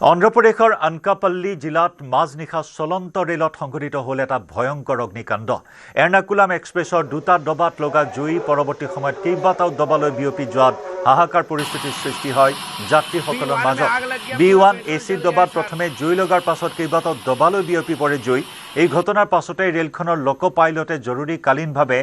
অন্ধ্ৰপ্ৰদেশৰ আনকাপল্লী জিলাত মাজনিশা চলন্ত ৰেলত সংঘটিত হ'ল এটা ভয়ংকৰ অগ্নিকাণ্ড। এৰ্নাকুলাম এক্সপ্ৰেছৰ দুটা ডবাত লগা জুই পৰৱৰ্তী সময়ত কেইবাটাও ডবালৈ বিয়পি যোৱাত হাহাকাৰ পৰিস্থিতিৰ সৃষ্টি হয় যাত্ৰীসকলৰ মাজত। B1 AC ডবাত প্ৰথমে জুই লগাৰ পাছত কেইবাটাও ডবালৈ বিয়পি পৰে জুই। এই ঘটনাৰ পাছতে ৰেলখনৰ লোক পাইলটে জৰুৰীকালীনভাৱে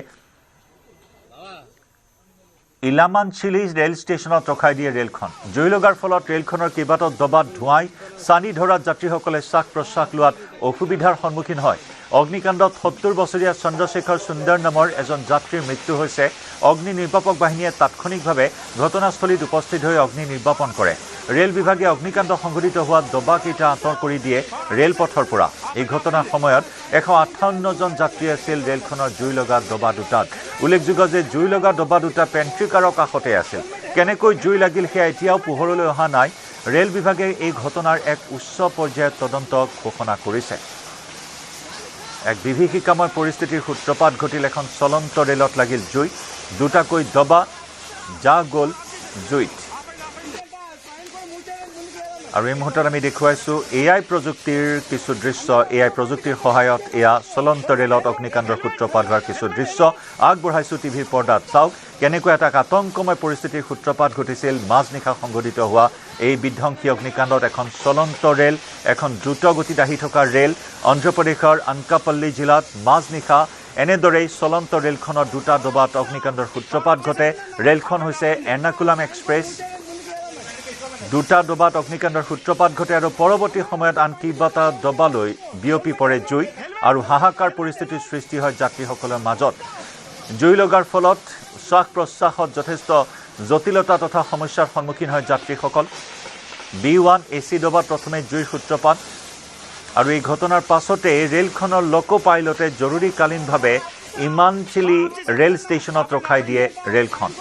ইলামাঞ্চিলি ৰেল ষ্টেচনত ৰখাই দিয়ে ৰেলখন। জুই লগাৰ ফলত ৰেলখনৰ কেইবাটাও ডবাত ধোঁৱাই চানি ধৰাত যাত্ৰীসকলে শ্বাস প্ৰশ্বাস লোৱাত অসুবিধাৰ সন্মুখীন হয়। অগ্নিকাণ্ডত ৭০ বছৰীয়া চন্দ্ৰশেখৰ সুন্দৰ নামৰ এজন যাত্ৰীৰ মৃত্যু হৈছে। অগ্নি নিৰ্বাপক বাহিনীয়ে তাৎক্ষণিকভাৱে ঘটনাস্থলীত উপস্থিত হৈ অগ্নি নিৰ্বাপন কৰে। ৰেল বিভাগে অগ্নিকাণ্ড সংঘটিত হোৱা ডবাকেইটা আঁতৰ কৰি দিয়ে ৰেলপথৰ পৰা। এই ঘটনাৰ সময়ত ১৫৮জন যাত্ৰী আছিল ৰেলখনৰ জুই লগা ডবা দুটাত। উল্লেখযোগ্য যে জুই লগা ডবা দুটা পেণ্ট্ৰিকাৰৰ কাষতে আছিল। কেনেকৈ জুই লাগিল সেয়া এতিয়াও পোহৰলৈ অহা নাই। ৰেল বিভাগে এই ঘটনাৰ এক উচ্চ পৰ্যায়ৰ তদন্ত ঘোষণা কৰিছে। এক বিভীষিকাময় পৰিস্থিতিৰ সূত্ৰপাত ঘটিল এখন চলন্ত ৰেলত লাগিল জুই। দুটাকৈ ডবা যা গ'ল জুইত। আৰু এই মুহূৰ্তত আমি দেখুৱাইছোঁ AI প্ৰযুক্তিৰ কিছু দৃশ্য। AI প্ৰযুক্তিৰ সহায়ত এয়া চলন্ত ৰেলত অগ্নিকাণ্ডৰ সূত্ৰপাত হোৱাৰ কিছু দৃশ্য আগবঢ়াইছোঁ টিভিৰ পৰ্দাত। চাওক কেনেকৈ এটা আতংকময় পৰিস্থিতিৰ সূত্ৰপাত ঘটিছিল মাজনিশা সংঘটিত হোৱা এই বিধ্বংসী অগ্নিকাণ্ডত। এখন চলন্ত ৰেল, এখন দ্ৰুতগতিত আহি থকা ৰেল অন্ধ্ৰপ্ৰদেশৰ আনকাপল্লী জিলাত মাজনিশা এনেদৰেই চলন্ত ৰেলখনৰ দুটা ডবাত অগ্নিকাণ্ডৰ সূত্ৰপাত ঘটে। ৰেলখন হৈছে এৰ্নাকুলাম এক্সপ্ৰেছ। দুটা ডবাত অগ্নিকাণ্ডৰ সূত্ৰপাত ঘটে আৰু পৰৱৰ্তী সময়ত আন কেইবাটা ডবালৈ বিয়পি পৰে জুই আৰু হাহাকাৰ পৰিস্থিতিৰ সৃষ্টি হয় যাত্ৰীসকলৰ মাজত। জুই লগাৰ ফলত শ্বাস প্ৰশ্বাসত যথেষ্ট জটিলতা তথা সমস্যাৰ সন্মুখীন হয় যাত্ৰীসকল। B1 AC ডবাত প্ৰথমে জুইৰ সূত্ৰপাত আৰু এই ঘটনাৰ পাছতে ৰেলখনৰ লোক পাইলটে জৰুৰীকালীনভাৱে ইমাঞ্চিলি ৰেল ষ্টেচনত ৰখাই দিয়ে ৰেলখন।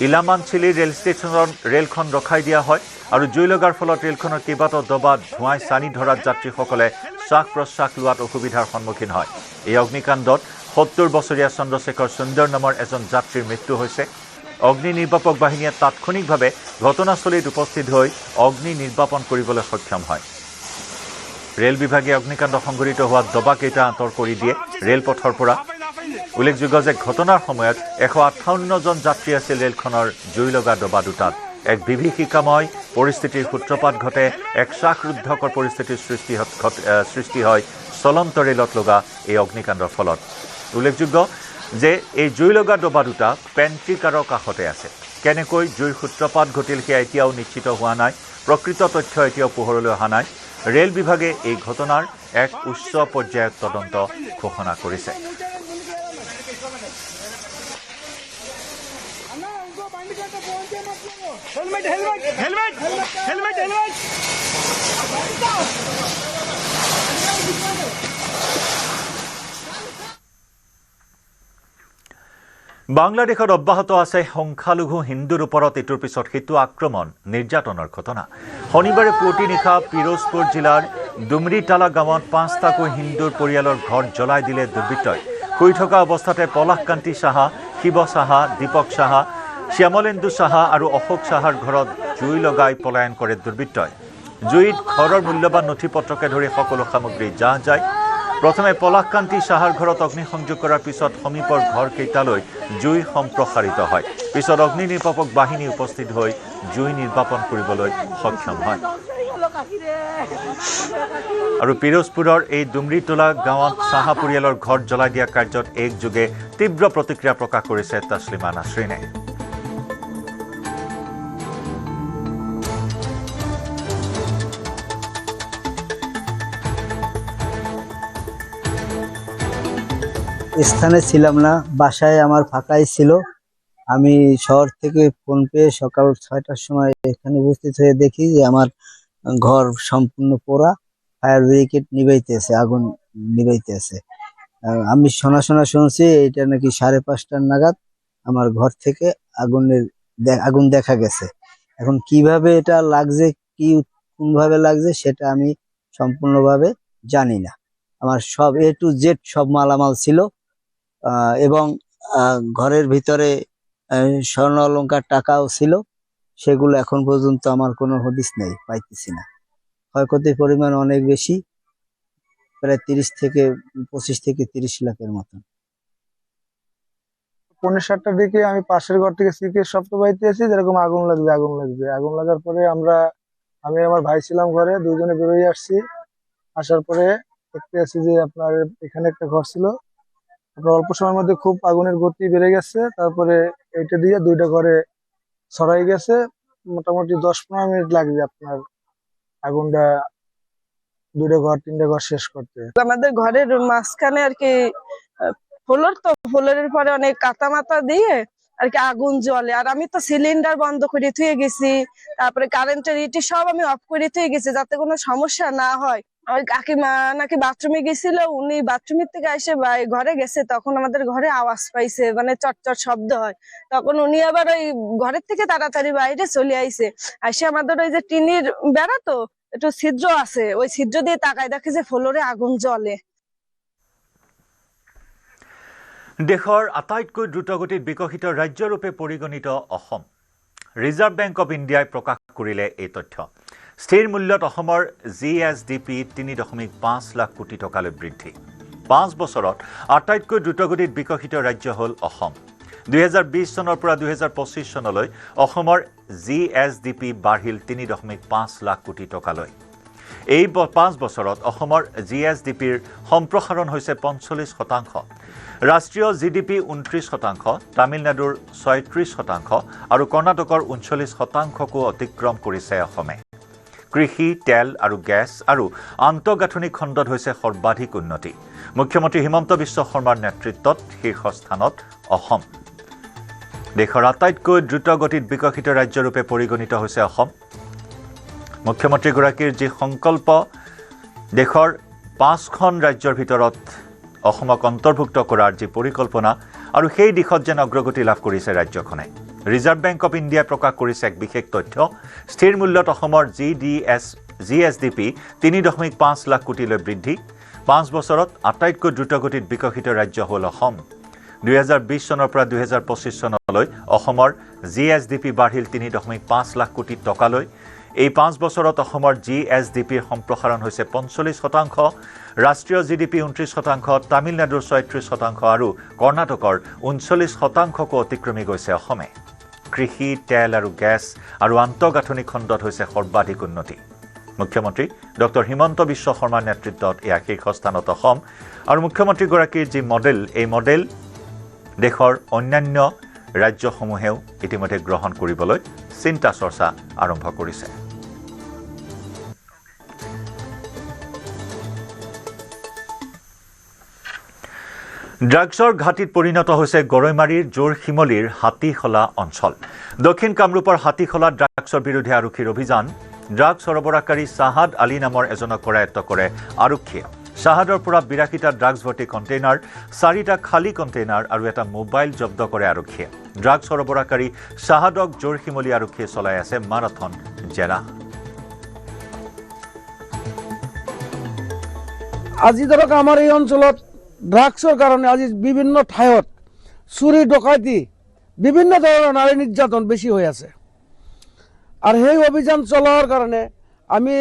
ইলামাঞ্চিলি ৰেল ষ্টেচনত ৰেলখন ৰখাই দিয়া হয় আৰু জুই লগাৰ ফলত ৰেলখনৰ কেইবাটাও ডবাত ধোঁৱাই চানি ধৰাত যাত্ৰীসকলে শ্বাস প্ৰশ্বাস লোৱাত অসুবিধাৰ সন্মুখীন হয়। এই অগ্নিকাণ্ডত ৭০ বছৰীয়া চন্দ্ৰশেখৰ সুন্দৰ নামৰ এজন যাত্ৰীৰ মৃত্যু হৈছে। অগ্নি নিৰ্বাপক বাহিনীয়ে তাৎক্ষণিকভাৱে ঘটনাস্থলীত উপস্থিত হৈ অগ্নি নিৰ্বাপন কৰিবলৈ সক্ষম হয়। ৰেল বিভাগে অগ্নিকাণ্ড সংঘটিত হোৱা ডবাকেইটা আঁতৰ কৰি দিয়ে ৰেলপথৰ পৰা। উল্লেখযোগ্য যে ঘটনাৰ সময়ত ১৫৮জন যাত্ৰী আছিল ৰেলখনৰ জুই লগা ডবা দুটাত। এক বিভীষিকাময় পৰিস্থিতিৰ সূত্ৰপাত ঘটে। এক শ্বাসৰুদ্ধকৰ পৰিস্থিতিৰ সৃষ্টি হয় চলন্ত ৰেলত লগা এই অগ্নিকাণ্ডৰ ফলত। উল্লেখযোগ্য যে এই জুই লগা ডবা দুটা পেণ্ট্ৰিকাৰৰ কাষতে আছে। কেনেকৈ জুইৰ সূত্ৰপাত ঘটিল সেয়া এতিয়াও নিশ্চিত হোৱা নাই। প্ৰকৃত তথ্য এতিয়াও পোহৰলৈ অহা নাই। ৰেল বিভাগে এই ঘটনাৰ এক উচ্চ পৰ্যায়ৰ তদন্ত ঘোষণা কৰিছে। বাংলাদেশত অব্যাহত আছে সংখ্যালঘু হিন্দুৰ ওপৰত ইটোৰ পিছত সিটো আক্ৰমণ, নিৰ্যাতনৰ ঘটনা। শনিবাৰে পুৱতি নিশা পিৰোজপুৰ জিলাৰ ডুমৰিটালা গাঁৱত ৫টাকৈ হিন্দুৰ পৰিয়ালৰ ঘৰ জ্বলাই দিলে দুৰ্বৃত্তই। শুই থকা অৱস্থাতে পলাশকান্তি সাহা, শিৱ সাহা, দীপক সাহা, শ্যামলেন্দু সাহা আৰু অশোক সাহাৰ ঘৰত জুই লগাই পলায়ন কৰে দুৰ্বৃত্তই। জুইত ঘৰৰ মূল্যৱান নথি পত্ৰকে ধৰি সকলো সামগ্ৰী জাহ যায়। প্ৰথমে পলাশকান্তি সাহাৰ ঘৰত অগ্নিসংযোগ কৰাৰ পিছত সমীপৰ ঘৰকেইটালৈ জুই সম্প্ৰসাৰিত হয়। পিছত অগ্নি নিৰ্বাপক বাহিনী উপস্থিত হৈ জুই নিৰ্বাপন কৰিবলৈ সক্ষম হয়। আৰু পিৰোজপুৰৰ এই ডুমৰিটোলা গাঁৱত সাহা পৰিয়ালৰ ঘৰ জ্বলাই দিয়া কাৰ্যত একযোগে তীব্ৰ প্ৰতিক্ৰিয়া প্ৰকাশ কৰিছে তছলিমা নাছৰিনে। স্থানে ছিলাম না, বাসায় আমার ফাঁকাই ছিল। আমি শহর থেকে ফোন পেয়ে সকাল ৬টার সময় এখানে উপস্থিত হয়ে দেখি যে আমার ঘর সম্পূর্ণ পোড়া, ফায়ার ব্রিগেড নিবাইতেছে, আগুন নিবাইতেছে। আমি শোনা শুনছি এটা নাকি ৫:৩০ নাগাদ আমার ঘর থেকে আগুন দেখা গেছে। এখন কিভাবে এটা লাগছে, কোনভাবে লাগছে সেটা আমি সম্পূর্ণভাবে জানি না। আমার সব A to Z সব মালামাল ছিল এবং ঘরের ভিতরে স্বর্ণ অলংকার টাকাও ছিল। সেগুলো এখন পর্যন্ত আমার কোনো হদিস নেই, পাইতেছি না। ক্ষয়ক্ষতির পরিমাণ অনেক বেশি, প্রায় 25 থেকে 30 লাখের মতো। 5:30টার দিকে আমি পাশের ঘর থেকে সিকের শব্দ পাইতে আসি, যেরকম আগুন লাগবে আগুন লাগবে। আগুন লাগার পরে আমি আমার ভাই ছিলাম ঘরে, দুজনে বেরোয় আসছি। আসার পরে দেখতে আসি যে আপনার এখানে একটা ঘর ছিল, আপনার অল্প সময়ের মধ্যে খুব আগুনের গতি বেড়ে গেছে। তারপরে এটা দিয়ে 2টা ঘরে ছড়াই গেছে। মোটামুটি 10-15 মিনিট লাগবে আপনার আগুনটা 2টা ঘর 3টা ঘর শেষ করতে। আমাদের ঘরের মাঝখানে আর কি ফ্লোরের পরে অনেক কাতা মাতা দিয়ে আর কি আগুন জ্বলে। আর আমি তো সিলিন্ডার বন্ধ করে থুয়ে গেছি, তারপরে কারেন্টের ইটি সব আমি অফ করে থুয়ে গেছি যাতে কোনো সমস্যা না হয়। ওই কাকিমা নাকি বাথরুমে গেছিল, উনি বাথরুমের থেকে এসে ঘরে গেছে, তখন আমাদের ঘরে আওয়াজ পাইছে, মানে চটচট শব্দ হয়। তখন উনি আবার ওই ঘরের থেকে তাড়াতাড়ি বাইরে চলে আইছে। এসে আমাদের ওই যে টিনের বেড়া তো একটু ছিদ্র আছে, ওই ছিদ্র দিয়ে তাকায় দেখে যে ফ্লোরে আগুন জ্বলে। দেশৰ আটাইতকৈ দ্ৰুতগতিত বিকশিত ৰাজ্যৰূপে পৰিগণিত অসম। ৰিজাৰ্ভ বেংক অৱ ইণ্ডিয়াই প্ৰকাশ কৰিলে এই তথ্য। স্থিৰ মূল্যত অসমৰ GSDP 3.5 লাখ কোটি টকালৈ বৃদ্ধি। 5 বছৰত আটাইতকৈ দ্ৰুতগতিত বিকশিত ৰাজ্য হ'ল অসম। 2020 চনৰ পৰা 2025 চনলৈ অসমৰ GSDP বাঢ়িল 3.5 লাখ কোটি টকালৈ। এই 5 বছৰত অসমৰ GSDPৰ সম্প্ৰসাৰণ হৈছে 45%। ৰাষ্ট্ৰীয় GDP 29%, তামিলনাডুৰ 36% আৰু কৰ্ণাটকৰ 39%কো অতিক্ৰম কৰিছে অসমে। কৃষি, তেল আৰু গেছ আৰু আন্তঃগাঁথনি খণ্ডত হৈছে সৰ্বাধিক উন্নতি। মুখ্যমন্ত্ৰী হিমন্ত বিশ্ব শৰ্মাৰ নেতৃত্বত শীৰ্ষস্থানত অসম। দেশৰ আটাইতকৈ দ্ৰুতগতিত বিকশিত ৰাজ্যৰূপে পৰিগণিত হৈছে অসম। মুখ্যমন্ত্ৰীগৰাকীৰ যি সংকল্প, দেশৰ 5খন ৰাজ্যৰ ভিতৰত অসমক অন্তৰ্ভুক্ত কৰাৰ যি পৰিকল্পনা আৰু সেই দিশত যেন অগ্ৰগতি লাভ কৰিছে ৰাজ্যখনে। ৰিজাৰ্ভ বেংক অৱ ইণ্ডিয়াই প্ৰকাশ কৰিছে এক বিশেষ তথ্য। স্থিৰ মূল্যত অসমৰ GSDP 3.5 লাখ কোটিলৈ বৃদ্ধি। 5 বছৰত আটাইতকৈ দ্ৰুতগতিত বিকশিত ৰাজ্য হ'ল অসম। 2020 চনৰ পৰা 2025 চনলৈ অসমৰ GSDP বাঢ়িল 3.5 লাখ কোটি টকালৈ। এই 5 বছৰত অসমৰ GSDPৰ সম্প্ৰসাৰণ হৈছে 45%, ৰাষ্ট্ৰীয় GDP 29%, তামিলনাডুৰ 36% আৰু কৰ্ণাটকৰ 39%কো অতিক্ৰমি গৈছে অসমে। কৃষি, তেল আৰু গেছ আৰু আন্তঃগাঁথনি খণ্ডত হৈছে সৰ্বাধিক উন্নতি। মুখ্যমন্ত্ৰী ডক্টৰ হিমন্ত বিশ্ব শৰ্মাৰ নেতৃত্বত এয়া শীৰ্ষস্থানত অসম। আৰু মুখ্যমন্ত্ৰীগৰাকীৰ যি মডেল, এই মডেল দেশৰ অন্যান্য ৰাজ্যসমূহেও ইতিমধ্যে গ্ৰহণ কৰিবলৈ চিন্তা চৰ্চা আৰম্ভ কৰিছে। ড্ৰাগছৰ ঘাটিত পৰিণত হৈছে গৰৈমাৰীৰ জোৰশিমলীৰ হাতীখলা অঞ্চল। দক্ষিণ কামৰূপৰ হাতীখলাত ড্ৰাগছৰ বিৰুদ্ধে আৰক্ষীৰ অভিযান। ড্ৰাগছ সৰবৰাহকাৰী চাহাদ আলী নামৰ এজনক কৰায়ত্ব কৰে আৰক্ষীয়ে। চাহাদৰ পৰা 82টা ড্ৰাগছ ভৰ্তি কণ্টেইনাৰ, 4টা খালী কণ্টেইনাৰ আৰু এটা মোবাইল জব্দ কৰে আৰক্ষীয়ে। ড্ৰাগছ সৰবৰাহকাৰী চাহাদক জোৰশিমলী আৰক্ষীয়ে চলাই আছে মাৰাথন জেৰা। আজি ধৰক আমাৰ এই অঞ্চলত ড্ৰাগছৰ কাৰণে আজি বিভিন্ন ঠাইত চুৰি ডকাইতি, বিভিন্ন ধৰণৰ নাৰী নিৰ্যাতন বেছি হৈ আছে। আৰু সেই অভিযান চলোৱাৰ কাৰণে আমি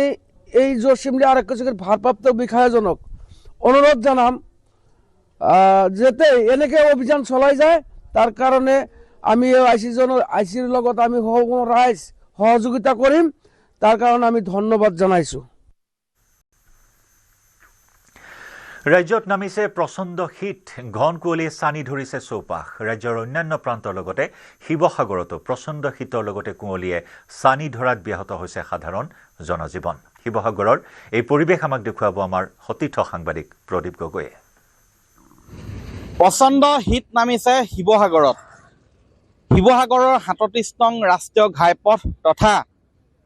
এই জোৰশিমলী আৰক্ষী চকীৰ ভাৰপ্ৰাপ্ত বিষয়াজনক অনুৰোধ জনাম যাতে এনেকৈ অভিযান চলাই যায়। তাৰ কাৰণে আমি আইচিৰ লগত আমি ৰাইজ সহযোগিতা কৰিম, তাৰ কাৰণে আমি ধন্যবাদ জনাইছোঁ। ৰাজ্যত নামিছে প্ৰচণ্ড শীত। ঘন কুঁৱলীয়ে চানি ধৰিছে চৌপাশ। ৰাজ্যৰ অন্যান্য প্ৰান্তৰ লগতে শিৱসাগৰতো প্ৰচণ্ড শীতৰ লগতে কুঁৱলীয়ে চানি ধৰাত ব্যাহত হৈছে সাধাৰণ জনজীৱন। শিৱসাগৰৰ এই পৰিৱেশ আমাক দেখুৱাব আমাৰ সতীৰ্থ সাংবাদিক প্ৰদীপ গগৈয়ে। প্ৰচণ্ড শীত নামিছে শিৱসাগৰত। শিৱসাগৰৰ 37 নং ৰাষ্ট্ৰীয় ঘাইপথ তথা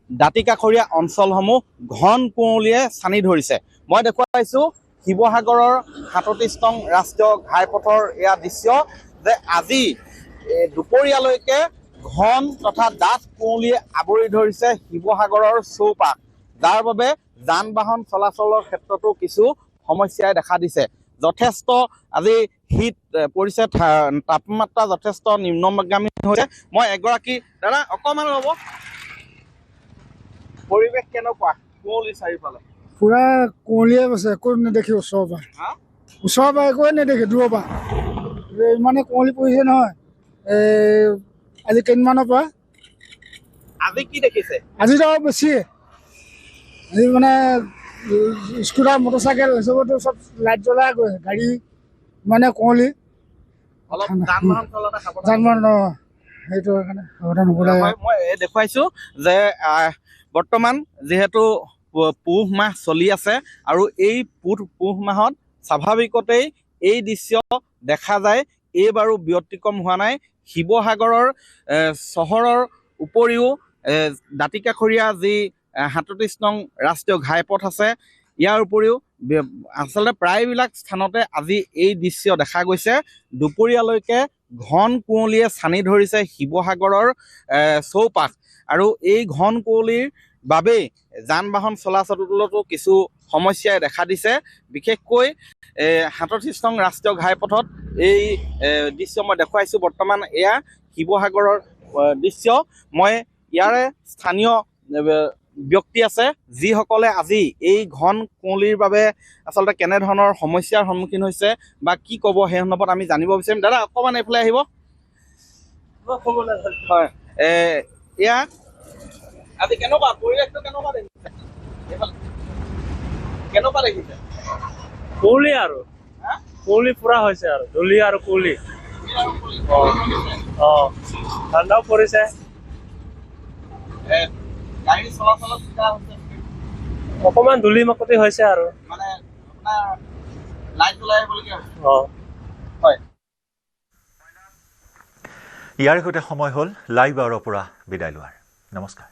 দাঁতিকাষৰীয়া অঞ্চলসমূহ ঘন কুঁৱলীয়ে চানি ধৰিছে। মই দেখুৱাইছোঁ শিৱসাগৰৰ 37 নং ৰাষ্ট্ৰীয় ঘাইপথৰ এয়া দৃশ্য যে আজি দুপৰীয়ালৈকে ঘন তথা ডাঠ কুঁৱলীয়ে আৱৰি ধৰিছে শিৱসাগৰৰ চৌপাশ, যাৰ বাবে যান বাহন চলাচলৰ ক্ষেত্ৰতো কিছু সমস্যাই দেখা দিছে। যথেষ্ট আজি শীত পৰিছে, তাপমাত্ৰা যথেষ্ট নিম্নগামী হৈছে। মই এগৰাকী দাদা অকণমান ৰ'ব, পৰিৱেশ কেনেকুৱা? কুঁৱলী চাৰিওফালে পুৰা কুঁৱলীয়ে গৈছে, একো নেদেখি ওচৰৰ পৰা। হা ওচৰৰ পৰা একোৱে নেদেখে, দূৰৰ পৰা ইমানে কুঁৱলী পৰিছে নহয়। আজি কেইদিনমানৰ পৰা আজি কি দেখিছে আজিতো আৰু বেছিয়ে। আজি মানে স্কুটাৰ মটৰচাইকেল চবতো চব লাইট জ্বলাই গৈছে, গাড়ী মানে কুঁৱলী অলপ যান বাহন চলাওঁতে সাৱধান যান-বাহন সেইটো কাৰণে সাৱধান হ'ব লাগে। হয়, মই দেখুৱাইছো যে বৰ্তমান যিহেতু পুহ মাহ চলি আছে আৰু এই পুহ মাহত স্বাভাৱিকতেই এই দৃশ্য দেখা যায়। এইবাৰো ব্যতিক্ৰম হোৱা নাই। শিৱসাগৰৰ চহৰৰ উপৰিও দাঁতিকাষৰীয়া যি ৩৭ নং ৰাষ্ট্ৰীয় ঘাইপথ আছে, ইয়াৰ উপৰিও আচলতে প্ৰায়বিলাক স্থানতে আজি এই দৃশ্য দেখা গৈছে। দুপৰীয়ালৈকে ঘন কুঁৱলীয়ে ছানি ধৰিছে শিৱসাগৰৰ চৌপাশ, আৰু এই ঘন কুঁৱলীৰ বাবেই যান বাহন চলাচলতো কিছু সমস্যাই দেখা দিছে। বিশেষকৈ ৩৭ নং ৰাষ্ট্ৰীয় ঘাইপথত এই দৃশ্য মই দেখুৱাইছোঁ। বৰ্তমান এয়া শিৱসাগৰৰ দৃশ্য। মই ইয়াৰে স্থানীয় ব্যক্তি আছে যিসকলে আজি এই ঘন কুঁৱলীৰ বাবে আচলতে কেনেধৰণৰ সমস্যাৰ সন্মুখীন হৈছে বা কি ক'ব সেই সন্দৰ্ভত আমি জানিব বিচাৰিম। দাদা অকণমান এইফালে আহিব। হয়, এয়া আজি কেনেকুৱা পৰিৱেশটো কেনেকুৱা দেখিছে? কেনেকুৱা দেখিছে? কুঁৱলী আৰু কুঁৱলী পুৰা হৈছে আৰু ধূলি আৰু কুঁৱলী। ঠাণ্ডাও পৰিছে। গাড়ী চলাচলত কিবা হৈছে? অকণমান ধূলি মাকতি হৈছে আৰু মানে আপোনাৰ লাইট জ্বলাই আহিবলগীয়া হৈছে। হয়। ইয়াৰ সৈতে সময় হ'ল লাইভ আৱাৰৰ পৰা বিদায় লোৱাৰ। নমস্কাৰ।